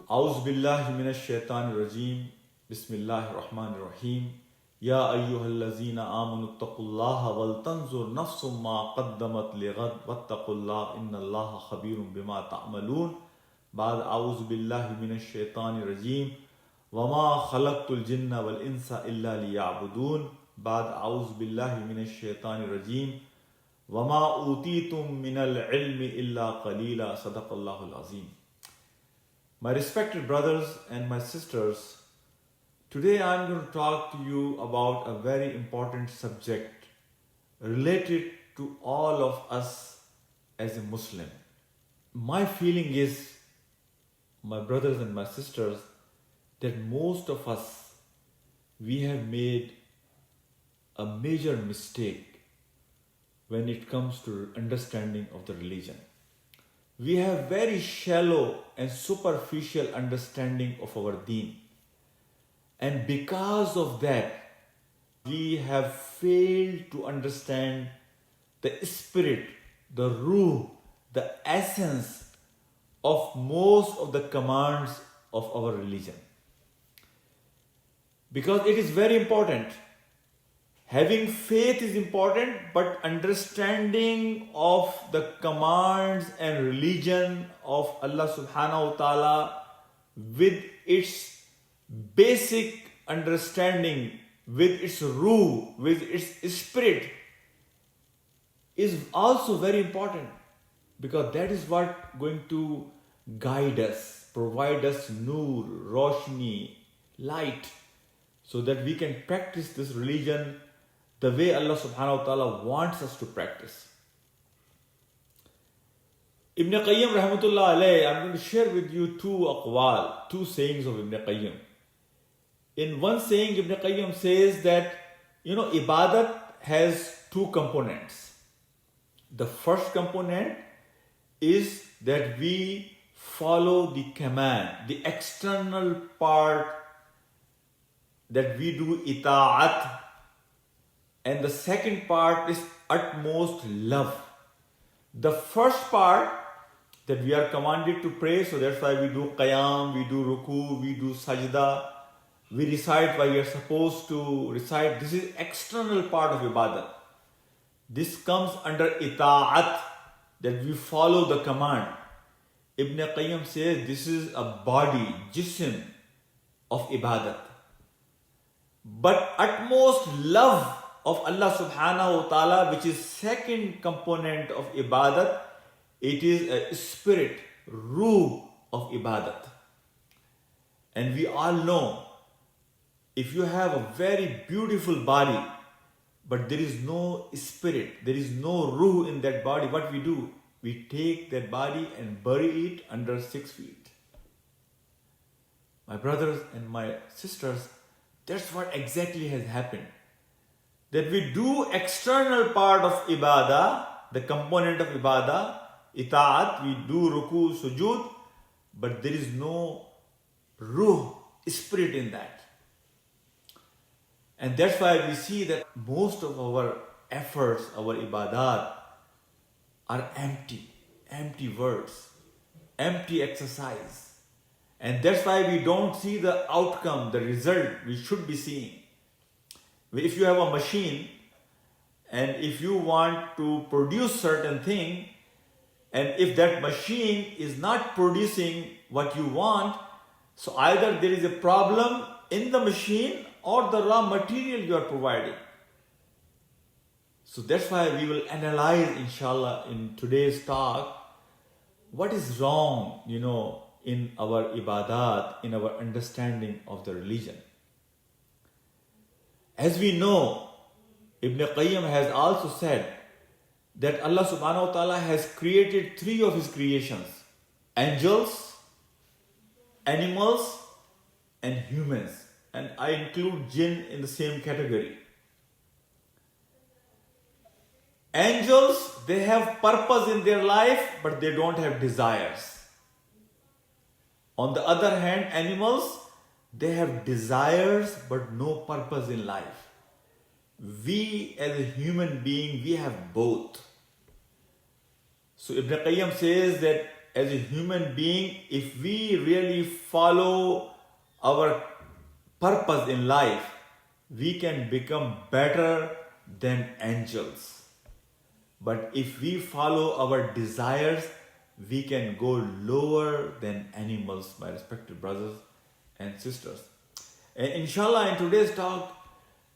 أعوذ بالله من الشيطان الرجيم بسم الله الرحمن الرحيم يا أيها الذين آمنوا اتقوا الله ولتنظر نفس ما قدمت لغد واتقوا الله إن الله خبير بما تعملون بعد أعوذ بالله من الشيطان الرجيم وما خلقت الجن والإنس إلا ليعبدون بعد أعوذ بالله من الشيطان الرجيم وما أوتيتم من العلم إلا قليلا صدق الله العظيم. My respected brothers and my sisters, today I am going to talk to you about a very important subject related to all of us as a Muslim. My feeling is, my brothers and my sisters, that most of us, we have made a major mistake when it comes to understanding of the religion. We have very shallow and superficial understanding of our deen. And because of that, we have failed to understand the spirit, the ruh, the essence of most of the commands of our religion. Because it is very important. Having faith is important, but understanding of the commands and religion of Allah subhanahu wa ta'ala with its basic understanding, with its ruh, with its spirit is also very important, because that is what going to guide us, provide us nur, roshni, light, so that we can practice this religion the way Allah subhanahu wa ta'ala wants us to practice. Ibn Qayyim rahmatullah alayhi, I'm going to share with you two sayings of Ibn Qayyim. In one saying, Ibn Qayyim says that, ibadat has two components. The first component is that we follow the command, the external part, that we do ita'at. And the second part is utmost love. The first part, that we are commanded to pray, so that's why we do qiyam, we do ruku, we do sajda, we recite what we are supposed to recite. This is external part of ibadah. This comes under ita'at, that we follow the command. Ibn Qayyim says this is a body, jism of ibadat. But utmost love of Allah subhanahu wa ta'ala, which is second component of ibadat, it is a spirit, ruh of ibadat. And we all know, if you have a very beautiful body, but there is no spirit, there is no ruh in that body, what we do? We take that body and bury it under 6 feet. My brothers and my sisters, that's what exactly has happened. That we do external part of ibadah, the component of ibadah, ita'at, we do ruku, sujud, but there is no ruh, spirit in that. And that's why we see that most of our efforts, our ibadat, are empty words, empty exercise. And that's why we don't see the outcome, the result we should be seeing. If you have a machine, and if you want to produce certain thing, and if that machine is not producing what you want, so either there is a problem in the machine or the raw material you are providing. So that's why we will analyze, inshallah, in today's talk, what is wrong, in our ibadat, in our understanding of the religion. As we know, Ibn Qayyim has also said that Allah subhanahu wa ta'ala has created 3 of his creations: angels, animals, and humans. And I include jinn in the same category. Angels, they have purpose in their life, but they don't have desires. On the other hand, animals, they have desires but no purpose in life. We as a human being, we have both. So Ibn Qayyim says that as a human being, if we really follow our purpose in life, we can become better than angels. But if we follow our desires, we can go lower than animals, my respected brothers and sisters. And inshallah, in today's talk,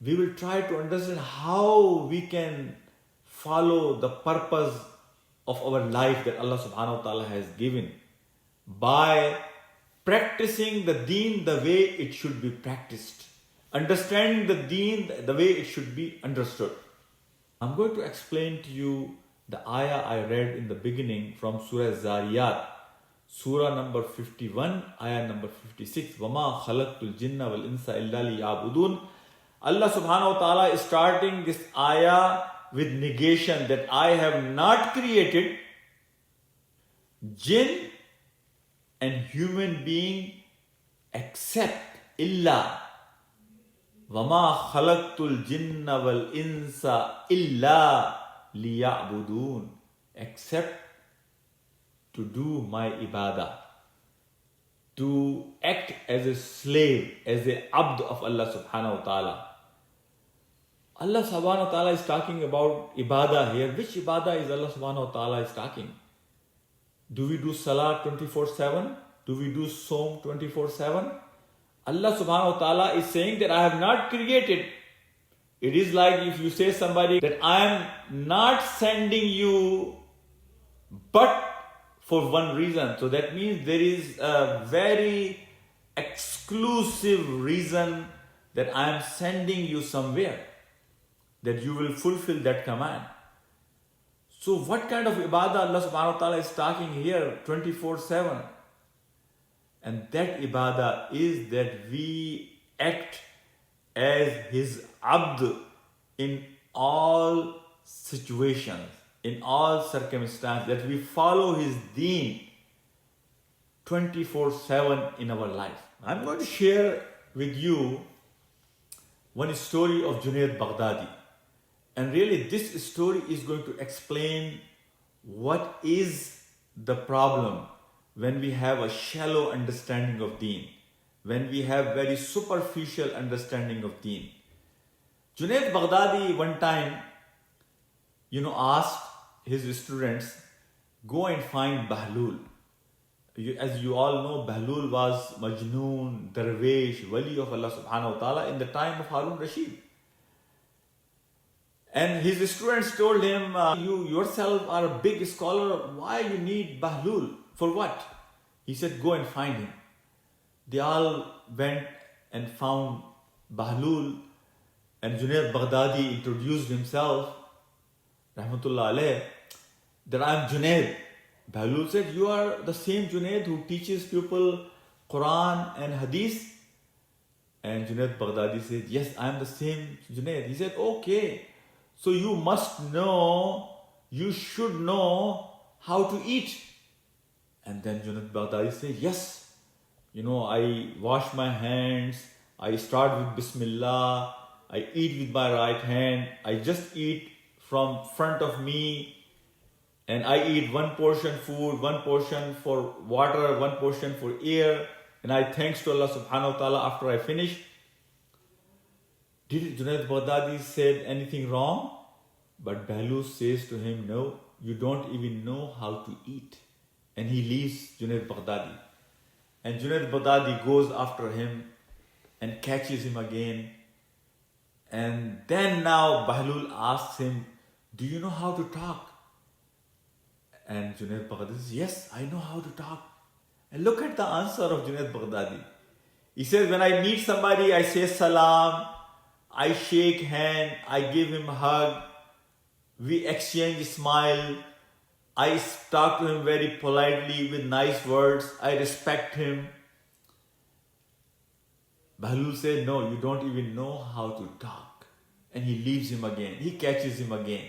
we will try to understand how we can follow the purpose of our life that Allah subhanahu wa ta'ala has given by practicing the deen the way it should be practiced, understanding the deen the way it should be understood. I'm going to explain to you the ayah I read in the beginning from Surah Zariyat, Surah number 51, ayah number 56. وَمَا خَلَقْتُ الْجِنَّ وَالْإِنسَ إِلَّا لِيَعْبُدُونَ. Allah subhanahu wa ta'ala is starting this ayah with negation that I have not created jinn and human being except illa. وَمَا خَلَقْتُ الْجِنَّ وَالْإِنسَ إِلَّا لِيَعْبُدُونَ, except to do my ibadah, to act as a slave, as a abd of Allah subhanahu wa ta'ala. Allah subhanahu wa ta'ala is talking about ibadah here. Which ibadah is Allah subhanahu wa ta'ala is talking? Do we do salah 24/7? Do we do som 24/7? Allah subhanahu wa ta'ala is saying that I have not created. It is like if you say somebody that I am not sending you but for one reason. So that means there is a very exclusive reason that I am sending you somewhere, that you will fulfill that command. So what kind of ibadah Allah subhanahu wa ta'ala is talking here 24/7? And that ibadah is that we act as His abd in all situations, in all circumstances, that we follow His deen 24/7 in our life. I'm going to share with you one story of Junaid Baghdadi. And really this story is going to explain what is the problem when we have a shallow understanding of deen, when we have very superficial understanding of deen. Junaid Baghdadi one time, asked his students, go and find Bahlul. As you all know, Bahlul was Majnoon, Darwish, Wali of Allah subhanahu wa ta'ala in the time of Harun Rashid. And his students told him, you yourself are a big scholar, why you need Bahlul? For what? He said, go and find him. They all went and found Bahlul, and Junaid Baghdadi introduced himself, Rahmatullah alayh, that I am Junaid. Bahlul said, you are the same Junaid who teaches people Quran and Hadith? And Junaid Baghdadi said, yes, I am the same Junaid. He said, okay, so you must know, you should know how to eat. And then Junaid Baghdadi said, yes, I wash my hands, I start with Bismillah, I eat with my right hand, I just eat from front of me, and I eat one portion food, one portion for water, one portion for air, and I thanks to Allah subhanahu wa ta'ala after I finish. Did Junaid Baghdadi said anything wrong? But Bahlul says to him, no, you don't even know how to eat. And he leaves Junaid Baghdadi. And Junaid Baghdadi goes after him and catches him again. And then now Bahlul asks him, do you know how to talk? And Junaid Baghdadi says, yes, I know how to talk. And look at the answer of Junaid Baghdadi. He says, when I meet somebody, I say salam, I shake hand, I give him a hug, we exchange smile, I talk to him very politely with nice words, I respect him. Bahlul said, no, you don't even know how to talk. And he leaves him again, he catches him again.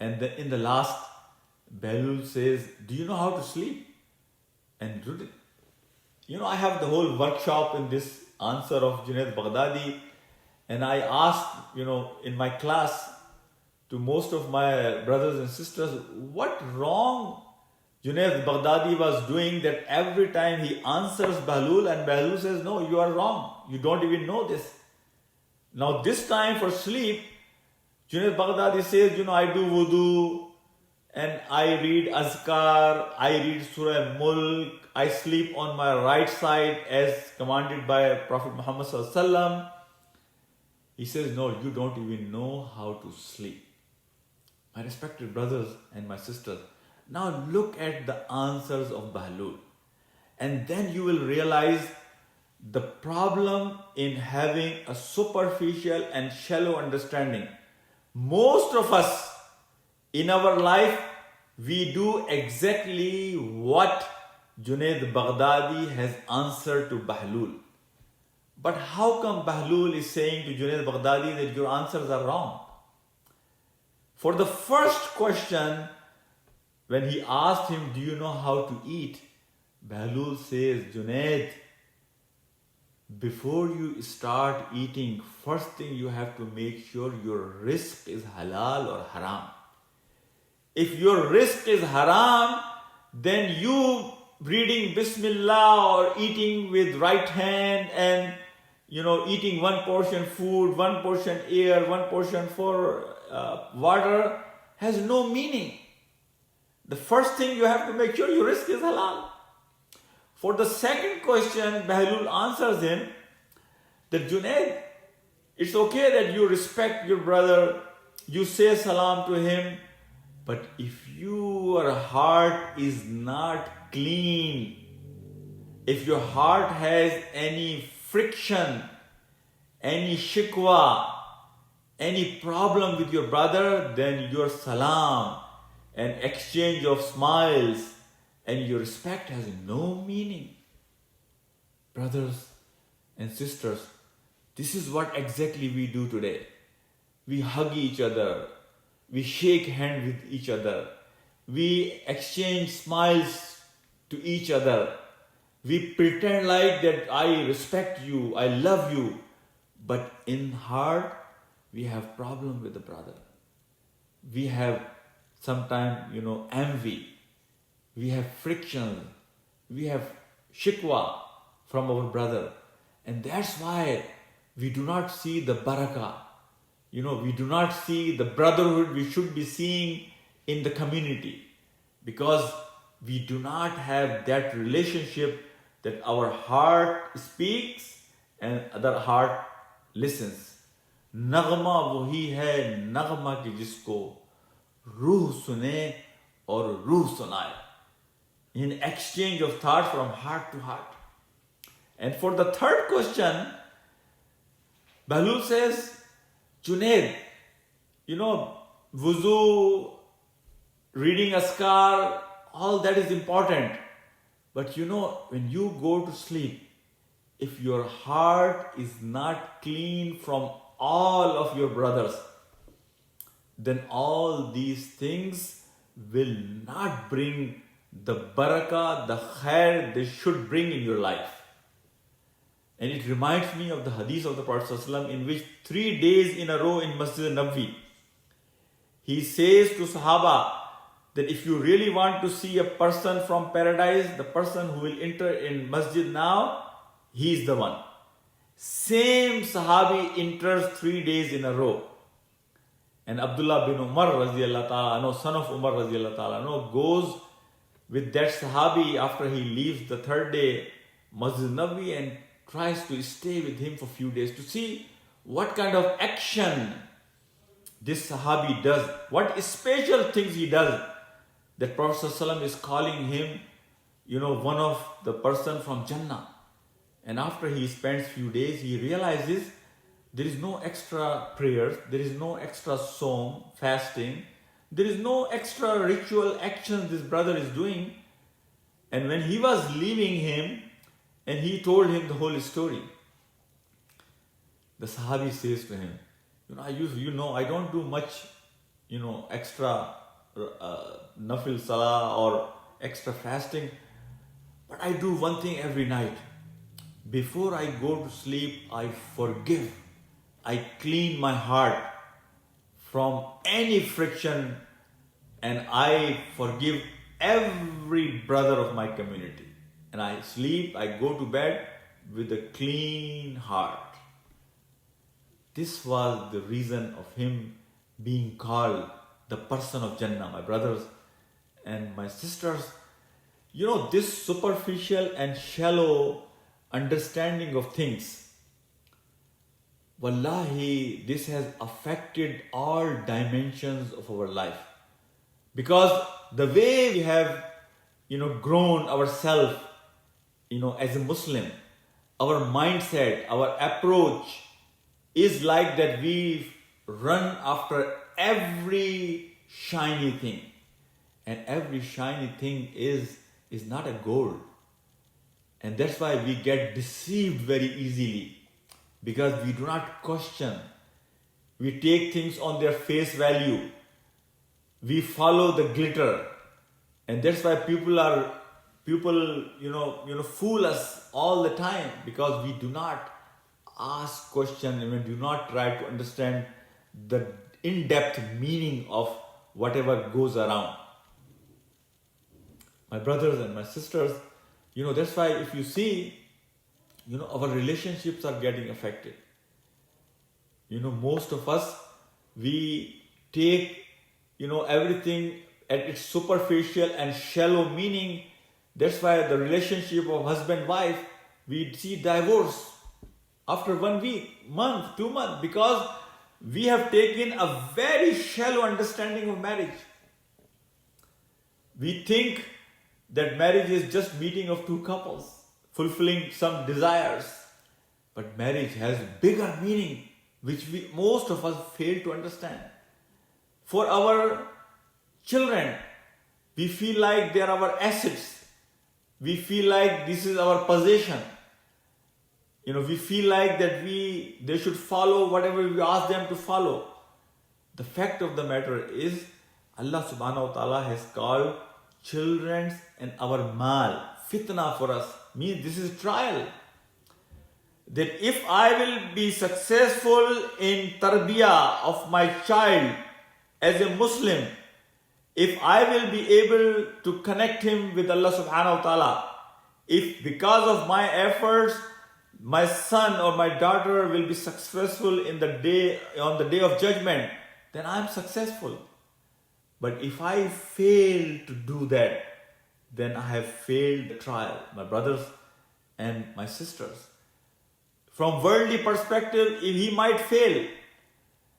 And then in the last, Bahlul says, do you know how to sleep? And I have the whole workshop in this answer of Junaid Baghdadi. And I asked, in my class to most of my brothers and sisters, what wrong Junaid Baghdadi was doing that every time he answers Bahlul, and Bahlul says, no, you are wrong. You don't even know this. Now this time for sleep, Junaid Baghdadi says, I do wudu and I read Azkar, I read Surah Mulk, I sleep on my right side as commanded by Prophet Muhammad Sallallahu Alaihi Wasallam. He says, no, you don't even know how to sleep. My respected brothers and my sisters, now look at the answers of Bahlul. And then you will realize the problem in having a superficial and shallow understanding. Most of us in our life, we do exactly what Junaid Baghdadi has answered to Bahlul. But how come Bahlul is saying to Junaid Baghdadi that your answers are wrong? For the first question, when he asked him, do you know how to eat? Bahlul says, Junaid, before you start eating, first thing you have to make sure your rizq is halal or haram. If your rizq is haram, then you reading Bismillah or eating with right hand and eating one portion food, one portion air, one portion for water has no meaning. The first thing you have to make sure your rizq is halal. For the second question, Bahlul answers him that Junaid, it's okay that you respect your brother, you say salam to him, but if your heart is not clean, if your heart has any friction, any shikwa, any problem with your brother, then your salam and exchange of smiles and your respect has no meaning. Brothers and sisters, this is what exactly we do today. We hug each other, we shake hands with each other, we exchange smiles to each other, we pretend like that I respect you, I love you, but in heart we have problem with the brother. We have sometimes, envy. We have friction. We have shikwa from our brother. And that's why we do not see the barakah. We do not see the brotherhood we should be seeing in the community. Because we do not have that relationship that our heart speaks and other heart listens. नगमा वही है नगमा की जिसको रूह सुने और रूह सुनाए. In exchange of thoughts from heart to heart. And for the third question, Bahlul says, Junaid, wuzu, reading askar, all that is important. But when you go to sleep, if your heart is not clean from all of your brothers, then all these things will not bring the barakah, the khair they should bring in your life. And it reminds me of the hadith of the Prophet ﷺ, in which 3 days in a row in Masjid al-Nabawi, he says to Sahaba that if you really want to see a person from paradise, the person who will enter in Masjid now, he is the one. Same Sahabi enters 3 days in a row. And Abdullah bin Umar radiallahu ta'ala, son of Umar radiallahu ta'ala, goes with that Sahabi after he leaves the third day, Masjid Nabawi, and tries to stay with him for a few days to see what kind of action this Sahabi does, what special things he does. That Prophet ﷺ is calling him, one of the person from Jannah. And after he spends few days, he realizes there is no extra prayers, there is no extra song, fasting, there is no extra ritual action this brother is doing. And when he was leaving him, and he told him the whole story, the Sahabi says to him, I don't do much, extra nafil salah or extra fasting, but I do one thing every night. Before I go to sleep, I forgive. I clean my heart from any friction and I forgive every brother of my community. And I sleep, I go to bed with a clean heart. This was the reason of him being called the person of Jannah, my brothers and my sisters. This superficial and shallow understanding of things, wallahi, this has affected all dimensions of our life. Because the way we have, grown ourselves, as a Muslim, our mindset, our approach is like that we run after every shiny thing. And every shiny thing is not a gold. And that's why we get deceived very easily, because we do not question. We take things on their face value. We follow the glitter. And that's why people fool us all the time, because we do not ask questions and we do not try to understand the in-depth meaning of whatever goes around. My brothers and my sisters, that's why if you see, our relationships are getting affected. Most of us, we take, everything at its superficial and shallow meaning. That's why the relationship of husband-wife, we see divorce after 1 week, month, 2 months, because we have taken a very shallow understanding of marriage. We think that marriage is just meeting of two couples, fulfilling some desires. But marriage has bigger meaning, which most of us fail to understand. For our children, we feel like they are our assets. We feel like this is our possession. We feel like that they should follow whatever we ask them to follow. The fact of the matter is, Allah subhanahu wa ta'ala has called children and our mal fitna for us. Means this is trial. That if I will be successful in tarbiyah of my child as a Muslim, if I will be able to connect him with Allah subhanahu wa ta'ala, if because of my efforts my son or my daughter will be successful on the day of judgment, then I am successful. But if I fail to do that, then I have failed the trial, my brothers and my sisters. From worldly perspective, if he might fail,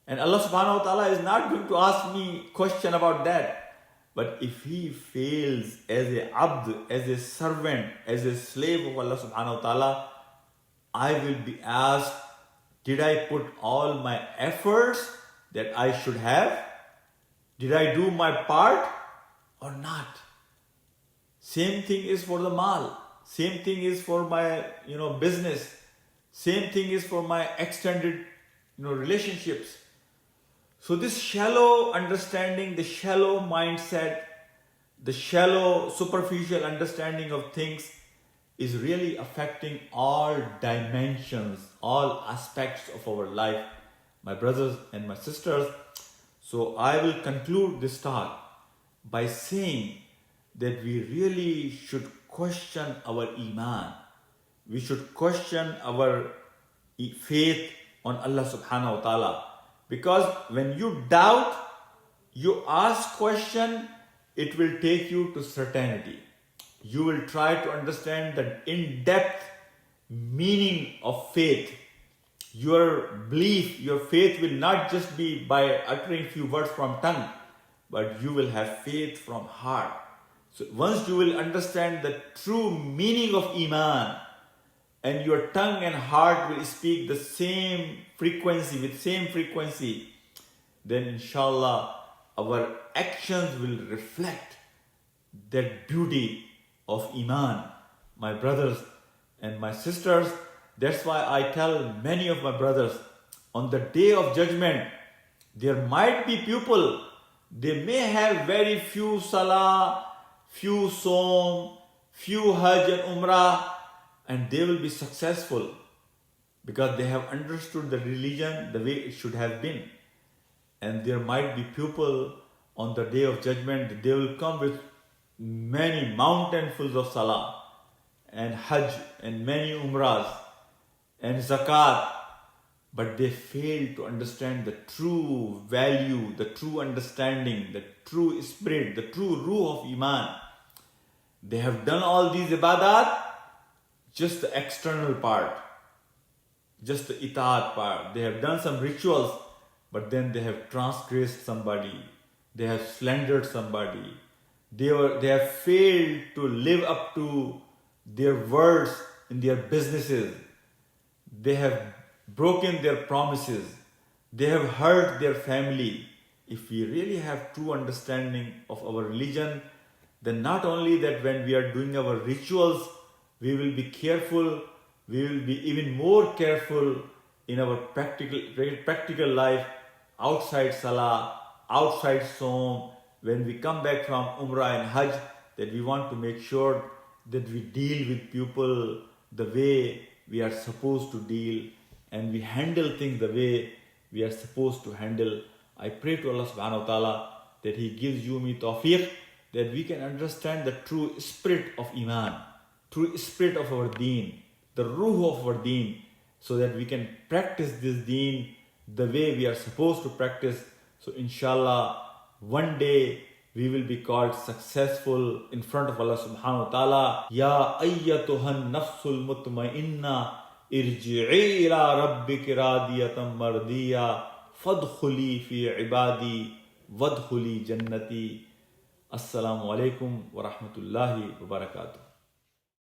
and Allah subhanahu wa ta'ala is not going to ask me question about that. But if he fails as a abd, as a servant, as a slave of Allah subhanahu wa ta'ala, I will be asked, did I put all my efforts that I should have? Did I do my part or not? Same thing is for the mal. Same thing is for my, business. Same thing is for my extended, relationships. So this shallow understanding, the shallow mindset, the shallow superficial understanding of things is really affecting all dimensions, all aspects of our life, my brothers and my sisters. So I will conclude this talk by saying that we really should question our iman. We should question our faith on Allah subhanahu wa ta'ala. Because when you doubt, you ask question, it will take you to certainty. You will try to understand the in-depth meaning of faith. Your belief, your faith will not just be by uttering few words from tongue, but you will have faith from heart. So once you will understand the true meaning of iman, and your tongue and heart will speak the same frequency, with same frequency, then inshallah our actions will reflect that beauty of iman. My brothers and my sisters, that's why I tell many of my brothers, on the day of judgment, there might be people, they may have very few salah, few som, few hajj and umrah, and they will be successful because they have understood the religion the way it should have been. And there might be people on the day of judgment, they will come with many mountainfuls of salah and hajj and many umrahs and zakat, but they fail to understand the true value, the true understanding, the true spirit, the true ruh of iman. They have done all these ibadat, just the external part, just the itaat part. They have done some rituals, but then they have transgressed somebody, they have slandered somebody, they have failed to live up to their words in their businesses, they have broken their promises, they have hurt their family. If we really have true understanding of our religion, then not only that when we are doing our rituals, we will be careful, we will be even more careful in our practical life, outside salah, outside Saum, when we come back from Umrah and Hajj, that we want to make sure that we deal with people the way we are supposed to deal, and we handle things the way we are supposed to handle. I pray to Allah subhanahu wa ta'ala that He gives you me tawfiq, that we can understand the true spirit of Iman, true spirit of our deen, the ruh of our deen, so that we can practice this deen the way we are supposed to practice. So inshallah, one day we will be called successful in front of Allah subhanahu wa ta'ala. Ya ayyatuhan nafsul mutmainna irji'i ila rabbiki radiyatan mardiya fadkhuli fi ibadi wadkhuli jannati. Assalamu alaikum wa rahmatullahi wa barakatuh.